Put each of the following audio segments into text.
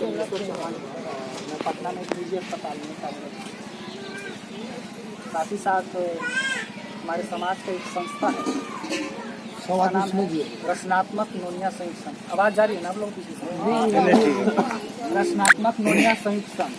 मैं पटना में एक निजी अस्पताल में कार्यरत हूँ। साथ ही साथ हमारे समाज का एक संस्था है, उसका नाम है रचनात्मक नोनिया संयुक्त संघ। आवाज़ जा रही है ना आप लोग पीछे से? रचनात्मक नोनिया संयुक्त संघ,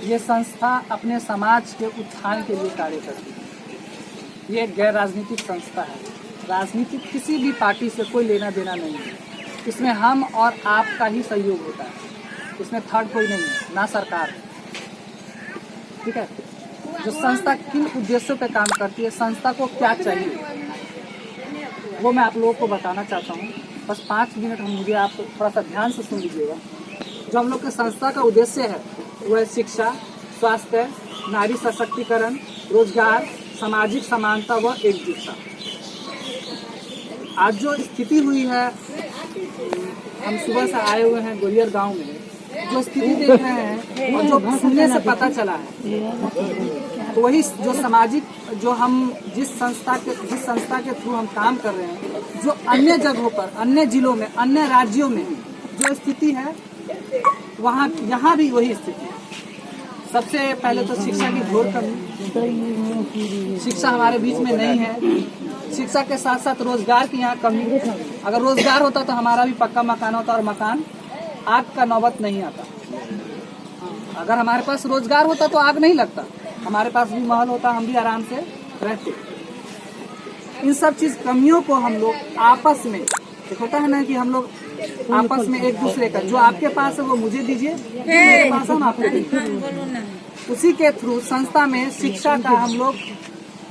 ये संस्था अपने समाज के उत्थान के लिए कार्य करती है। ये एक गैर राजनीतिक संस्था है, राजनीतिक किसी भी पार्टी से कोई लेना देना नहीं है। इसमें हम और आपका ही सहयोग होता है, इसमें थर्ड कोई नहीं है, ना सरकार। ठीक है, जो संस्था किन उद्देश्यों पे काम करती है, संस्था को क्या चाहिए, वो मैं आप लोगों को बताना चाहता हूँ। बस 5 मिनट मुझे आप थोड़ा सा ध्यान से सुन लीजिएगा। जो हम लोग के संस्था का उद्देश्य है वो है शिक्षा, स्वास्थ्य, नारी सशक्तिकरण, रोजगार, सामाजिक समानता व एकजुटता। आज जो स्थिति हुई है, हम सुबह से आए हुए हैं ग्वालियर गांव में, जो स्थिति देख रहे हैं और जो सुनने से पता चला है, तो वही जो सामाजिक, जो हम जिस संस्था के थ्रू हम काम कर रहे हैं, जो अन्य जगहों पर, अन्य जिलों में, अन्य राज्यों में जो स्थिति है, वहाँ यहाँ भी वही स्थिति है। सबसे पहले तो शिक्षा की घोर कमी, शिक्षा हमारे बीच में नहीं है। शिक्षा के साथ साथ रोजगार की यहाँ कमी। अगर रोजगार होता तो हमारा भी पक्का मकान होता और मकान आग का नौबत नहीं आता। अगर हमारे पास रोजगार होता तो आग नहीं लगता, हमारे पास भी महल होता, हम भी आराम से रहते। इन सब चीज कमियों को हम लोग आपस में, एक होता है ना कि हम लोग आपस में एक दूसरे का, जो आपके पास है वो मुझे दीजिए, मेरे पास हम आपको दीजिए। उसी के थ्रू संस्था में शिक्षा का हम लोग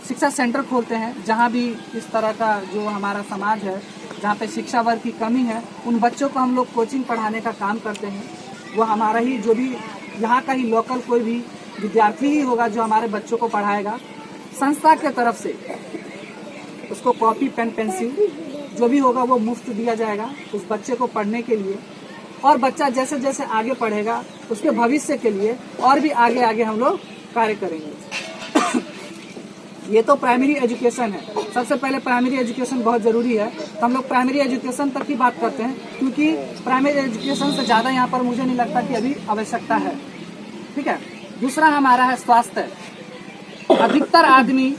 शिक्षा सेंटर खोलते हैं। जहाँ भी इस तरह का जो हमारा समाज है, जहाँ पे शिक्षा वर्ग की कमी है, उन बच्चों को हम लोग कोचिंग पढ़ाने का काम करते हैं। वो हमारा ही, जो भी यहाँ का ही लोकल कोई भी विद्यार्थी ही होगा जो हमारे बच्चों को पढ़ाएगा। संस्था के तरफ से उसको कॉपी, पेन, पेंसिल जो भी होगा वो मुफ्त दिया जाएगा उस बच्चे को पढ़ने के लिए। और बच्चा जैसे जैसे आगे पढ़ेगा, उसके भविष्य के लिए और भी आगे आगे हम लोग कार्य करेंगे। ये तो प्राइमरी एजुकेशन है। सबसे पहले प्राइमरी एजुकेशन बहुत ज़रूरी है, तो हम लोग प्राइमरी एजुकेशन तक की बात करते हैं, क्योंकि प्राइमरी एजुकेशन से ज़्यादा यहाँ पर मुझे नहीं लगता कि अभी आवश्यकता है। ठीक है, दूसरा हमारा है स्वास्थ्य। अधिकतर आदमी,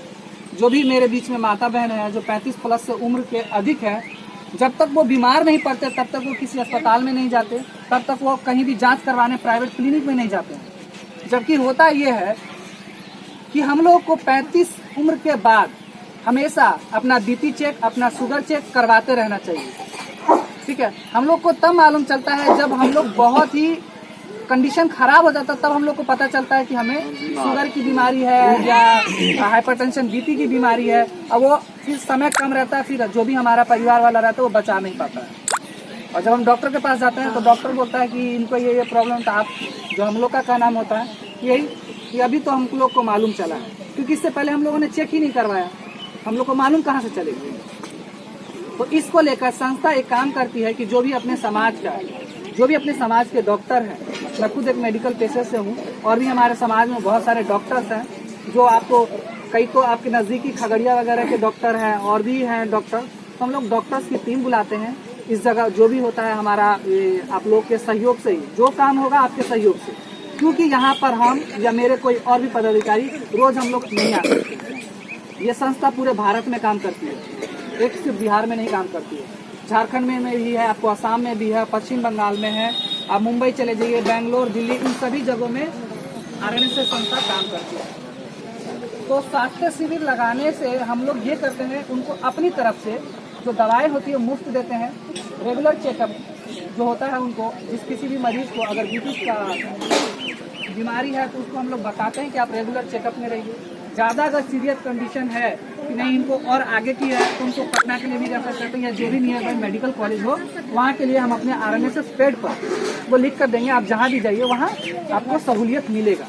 जो भी मेरे बीच में माता बहन है जो 35 प्लस से उम्र के अधिक है, जब तक वो बीमार नहीं पड़ते तब तक वो किसी अस्पताल में नहीं जाते, तब तक वो कहीं भी जांच करवाने प्राइवेट क्लिनिक में नहीं जाते। जबकि होता ये है कि हम लोग को 35 उम्र के बाद हमेशा अपना बीपी चेक, अपना शुगर चेक करवाते रहना चाहिए। ठीक है, हम लोग को तब मालूम चलता है जब हम लोग बहुत ही कंडीशन खराब हो जाता है, तब हम लोग को पता चलता है कि हमें शुगर की बीमारी है या हाइपरटेंशन, बीपी की बीमारी है। अब वो फिर समय कम रहता है, फिर जो भी हमारा परिवार वाला रहता है वो बचा नहीं पाता है। और जब हम डॉक्टर के पास जाते हैं तो डॉक्टर बोलता है कि इनको ये प्रॉब्लम था। आप जो हम लोग का क्या नाम होता है यही कि अभी तो हम लोग को मालूम चला है, क्योंकि इससे पहले हम लोगों ने चेक ही नहीं करवाया, हम लोग को मालूम कहाँ से चलेगी। तो इसको लेकर संस्था एक काम करती है कि जो भी अपने समाज के डॉक्टर हैं, मैं खुद एक मेडिकल पेशे से हूँ और भी हमारे समाज में बहुत सारे डॉक्टर्स हैं, जो आपको कई तो आपके नज़दीकी खगड़िया वगैरह के डॉक्टर हैं और भी हैं डॉक्टर। तो हम लोग डॉक्टर्स की टीम बुलाते हैं इस जगह। जो भी होता है हमारा आप लोग के सहयोग से ही, जो काम होगा आपके सहयोग से, क्योंकि यहाँ पर हम या मेरे कोई और भी पदाधिकारी रोज हम लोग नहीं आ सकते। ये संस्था पूरे भारत में काम करती है, एक सिर्फ बिहार में नहीं काम करती है। झारखंड में भी है, आपको आसाम में भी है, पश्चिम बंगाल में है, आप मुंबई चले जाइए, बेंगलोर, दिल्ली, इन सभी जगहों में आरएनएसएस संस्था काम करती है। तो स्वास्थ्य शिविर लगाने से हम लोग ये करते हैं, उनको अपनी तरफ से जो दवाएं होती है मुफ्त देते हैं। रेगुलर चेकअप जो होता है उनको, जिस किसी भी मरीज को अगर बीपी का बीमारी है तो उसको हम लोग बताते हैं कि आप रेगुलर चेकअप में रहिए। ज़्यादा अगर सीरियस कंडीशन है कि नहीं इनको और आगे की है तो उनको पटना के लिए भी रेफर करते हैं, या जो भी नियर बाई मेडिकल कॉलेज हो वहाँ के लिए हम अपने आरएनएसएस पेड पर वो लिख कर देंगे। आप जहाँ भी जाइए वहाँ आपको सहूलियत मिलेगा।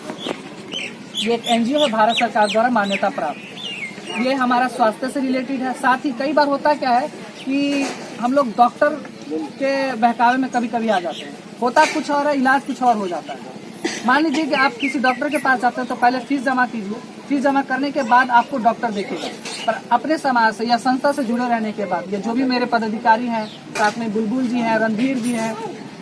ये एक एनजीओ है भारत सरकार द्वारा मान्यता प्राप्त। ये हमारा स्वास्थ्य से रिलेटेड है। साथ ही कई बार होता क्या है कि हम लोग डॉक्टर के बहकावे में कभी कभी आ जाते हैं, होता कुछ और है, इलाज कुछ और हो जाता है। मान लीजिए कि आप किसी डॉक्टर के पास जाते हैं तो पहले फीस जमा कीजिए, फीस जमा करने के बाद आपको डॉक्टर देखेगा। पर अपने समाज से या संस्था से जुड़े रहने के बाद, या जो भी मेरे पदाधिकारी हैं, साथ में बुलबुल जी हैं, रणधीर जी हैं,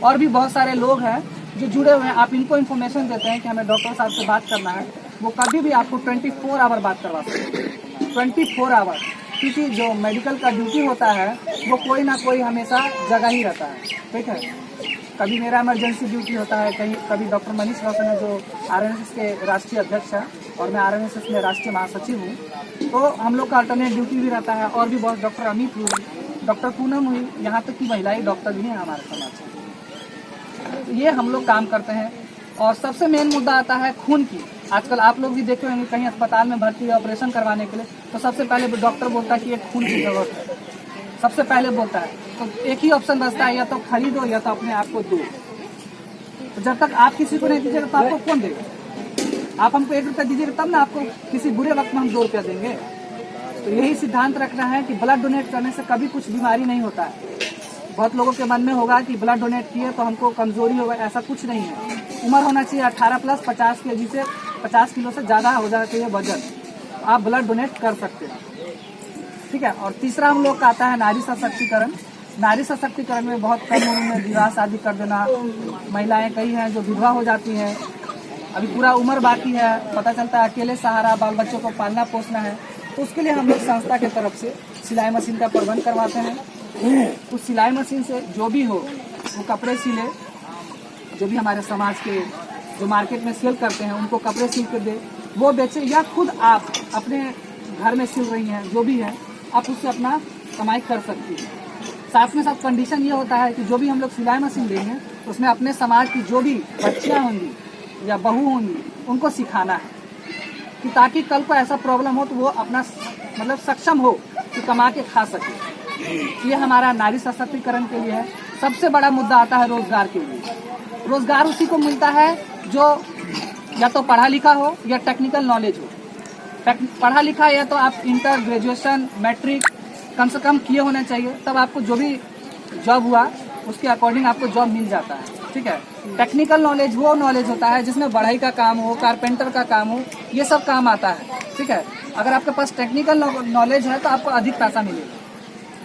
और भी बहुत सारे लोग हैं जो जुड़े हुए हैं। आप इनको इन्फॉर्मेशन देते हैं कि हमें डॉक्टर साहब से बात करना है, वो कभी भी आपको 24 आवर बात करवा सकते हैं, 24 आवर। क्योंकि जो मेडिकल का ड्यूटी होता है वो कोई ना कोई हमेशा जगह ही रहता है, ठीक है। कभी मेरा इमरजेंसी ड्यूटी होता है, कभी डॉक्टर मनीष रोशन है जो RNSS के राष्ट्रीय अध्यक्ष हैं और मैं RNSS में राष्ट्रीय महासचिव हूँ, तो हम लोग का अल्टरनेट ड्यूटी भी रहता है। और भी बहुत, डॉक्टर अमित हुई, डॉक्टर पूनम हुई, यहाँ तक कि महिलाएं डॉक्टर भी हैं हमारे समाज में। तो ये हम लोग काम करते हैं। और सबसे मेन मुद्दा आता है खून की। आजकल आप लोग भी देखे होंगे कहीं अस्पताल में भर्ती है ऑपरेशन करवाने के लिए, तो सबसे पहले डॉक्टर बोलता है कि एक खून की जरूरत है, सबसे पहले बोलता है। तो एक ही ऑप्शन बचता है, या तो खरीदो या तो अपने आप को दो। तो जब तक आप किसी को नहीं दीजिएगा तो आपको कौन देगा? आप हमको 1 रुपया दीजिएगा तब ना आपको किसी बुरे वक्त में हम 2 रुपया देंगे। तो यही सिद्धांत रखना है कि ब्लड डोनेट करने से कभी कुछ बीमारी नहीं होता है। बहुत लोगों के मन में होगा कि ब्लड डोनेट किए तो हमको कमजोरी होगा, ऐसा कुछ नहीं है। उम्र होना चाहिए 18+, 50 kg से 50 किलो से ज़्यादा हो जाना चाहिए वजन, आप ब्लड डोनेट कर सकते हैं, ठीक है। और तीसरा हम लोग का आता है नारी सशक्तिकरण। नारी सशक्तिकरण में बहुत कम उम्र में विवाह शादी कर देना। महिलाएं कई हैं जो विधवा हो जाती हैं, अभी पूरा उम्र बाकी है, पता चलता है अकेले सहारा, बाल बच्चों को पालना पोसना है। तो उसके लिए हम लोग संस्था की तरफ से सिलाई मशीन का प्रबंध करवाते हैं। उस सिलाई मशीन से जो भी हो वो कपड़े सिले, जो भी हमारे समाज के जो मार्केट में सेल करते हैं उनको कपड़े सिल कर दे, वो बेचे, या खुद आप अपने घर में सिल रही हैं, जो भी है आप उससे अपना कमाई कर सकती हैं। साथ में साथ कंडीशन ये होता है कि जो भी हम लोग सिलाई मशीन देंगे उसमें अपने समाज की जो भी बच्चियाँ होंगी या बहू होंगी उनको सिखाना है, कि ताकि कल को ऐसा प्रॉब्लम हो तो वो अपना मतलब सक्षम हो कि कमा के खा सके। ये हमारा नारी सशक्तिकरण के लिए है। सबसे बड़ा मुद्दा आता है रोजगार के लिए। रोजगार उसी को मिलता है जो या तो पढ़ा लिखा हो या टेक्निकल नॉलेज हो। पढ़ा लिखा है तो आप इंटर, ग्रेजुएशन, मैट्रिक कम से कम किए होने चाहिए, तब आपको जो भी जॉब हुआ उसके अकॉर्डिंग आपको जॉब मिल जाता है, ठीक है। टेक्निकल नॉलेज वो नॉलेज होता है जिसमें बढ़ाई का काम हो, कारपेंटर का काम हो, ये सब काम आता है, ठीक है। अगर आपके पास टेक्निकल नॉलेज है तो आपको अधिक पैसा मिलेगा।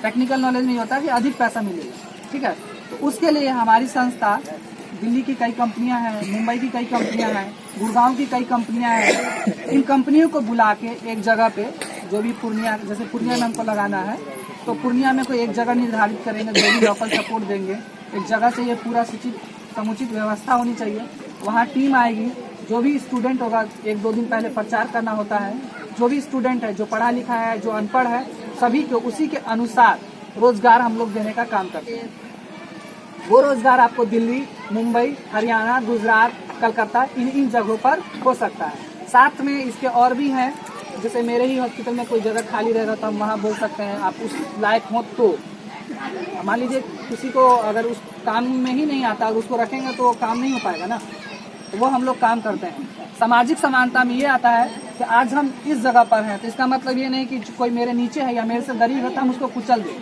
टेक्निकल नॉलेज नहीं होता कि अधिक पैसा मिलेगा, ठीक है। तो उसके लिए हमारी संस्था, दिल्ली की कई कंपनियां हैं, मुंबई की कई कंपनियां हैं, गुड़गांव की कई कंपनियां हैं। इन कंपनियों को बुला के एक जगह पे, जो भी पूर्णिया, जैसे पूर्णिया में हमको लगाना है तो पूर्णिया में कोई एक जगह निर्धारित करेंगे, जो भी लोकल सपोर्ट देंगे, एक जगह से ये पूरा समुचित व्यवस्था होनी चाहिए। वहाँ टीम आएगी, जो भी स्टूडेंट होगा, 1-2 दिन पहले प्रचार करना होता है। जो भी स्टूडेंट है, जो पढ़ा लिखा है, जो अनपढ़ है, सभी को उसी के अनुसार रोजगार हम लोग देने का काम करते हैं। वो रोजगार आपको दिल्ली, मुंबई, हरियाणा, गुजरात, कलकत्ता, इन जगहों पर हो सकता है। साथ में इसके और भी हैं, जैसे मेरे ही हॉस्पिटल में कोई जगह खाली रहेगा तो हम वहाँ बोल सकते हैं, आप उस लायक हो तो। मान लीजिए किसी को अगर उस काम में ही नहीं आता और उसको रखेंगे तो काम नहीं हो पाएगा ना, तो वो हम लोग काम करते हैं। सामाजिक समानता में ये आता है कि आज हम इस जगह पर हैं तो इसका मतलब ये नहीं कि कोई मेरे नीचे है या मेरे से गरीब है तो हम उसको कुचल दें,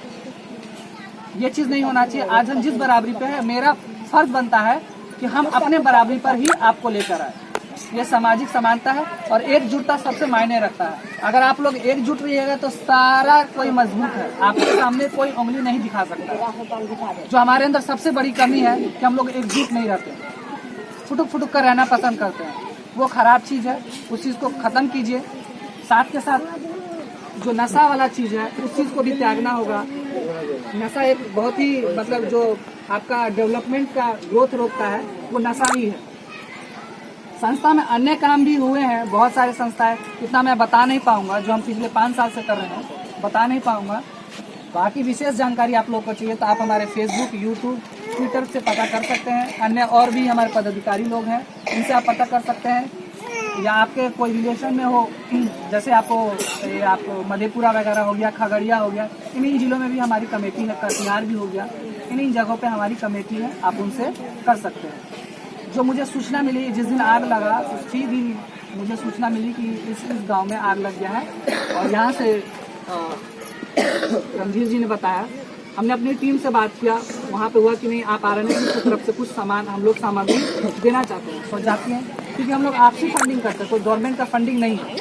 ये चीज़ नहीं होना चाहिए। आज हम जिस बराबरी पे है, मेरा फर्ज बनता है कि हम अपने बराबरी पर ही आपको लेकर आए। ये सामाजिक समानता है और एकजुटता सबसे मायने रखता है। अगर आप लोग एकजुट रहिएगा तो सारा कोई मजबूत है, आपके सामने कोई उंगली नहीं दिखा सकता। जो हमारे अंदर सबसे बड़ी कमी है कि हम लोग एकजुट नहीं रहते, फुटुक फुटुक कर रहना पसंद करते हैं, वो खराब चीज़ है। उस चीज़ को ख़त्म कीजिए। साथ के साथ जो नशा वाला चीज़ है उस चीज़ को भी त्यागना होगा। नशा एक बहुत ही मतलब जो आपका डेवलपमेंट का ग्रोथ रोकता है, वो नशा ही है। संस्था में अन्य काम भी हुए हैं, बहुत सारे संस्थाएं, इतना मैं बता नहीं पाऊंगा, जो हम पिछले 5 साल से कर रहे हैं बता नहीं पाऊंगा। बाकी विशेष जानकारी आप लोगों को चाहिए तो आप हमारे फेसबुक, यूट्यूब, ट्विटर से पता कर सकते हैं। अन्य और भी हमारे पदाधिकारी लोग हैं, इनसे आप पता कर सकते हैं। या आपके कोई रिलेशन में हो, जैसे आपको मधेपुरा वगैरह हो गया, खगड़िया हो गया, इन्हीं जिलों में भी हमारी कमेटी है, कटिहार भी हो गया, इन्हीं जगहों पे हमारी कमेटी है, आप उनसे कर सकते हैं। जो मुझे सूचना मिली जिस दिन आग लगा, उसी दिन मुझे सूचना मिली कि इस गांव में आग लग गया है और यहाँ से रणधीर जी ने बताया। हमने अपनी टीम से बात किया, वहाँ पे हुआ कि नहीं, आप RNSS की तरफ से कुछ सामान हम लोग सामग्री देना चाहते हैं, सोच जाती हैं, क्योंकि हम लोग आपसी फंडिंग करते हैं, कोई गवर्नमेंट का फंडिंग नहीं है।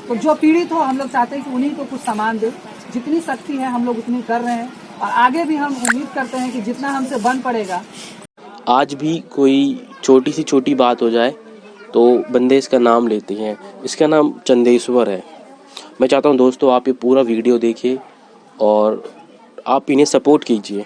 तो जो पीड़ित हो हम लोग चाहते हैं कि उन्हीं को कुछ सामान दे। जितनी शक्ति है हम लोग उतनी कर रहे हैं और आगे भी हम उम्मीद करते हैं कि जितना हमसे बन पड़ेगा आज भी कोई छोटी से छोटी बात हो जाए तो बंदे इसका नाम लेते हैं। इसका नाम चंदेश्वर है। मैं चाहता हूँ दोस्तों आप ये पूरा वीडियो देखिए और आप इन्हें सपोर्ट कीजिए।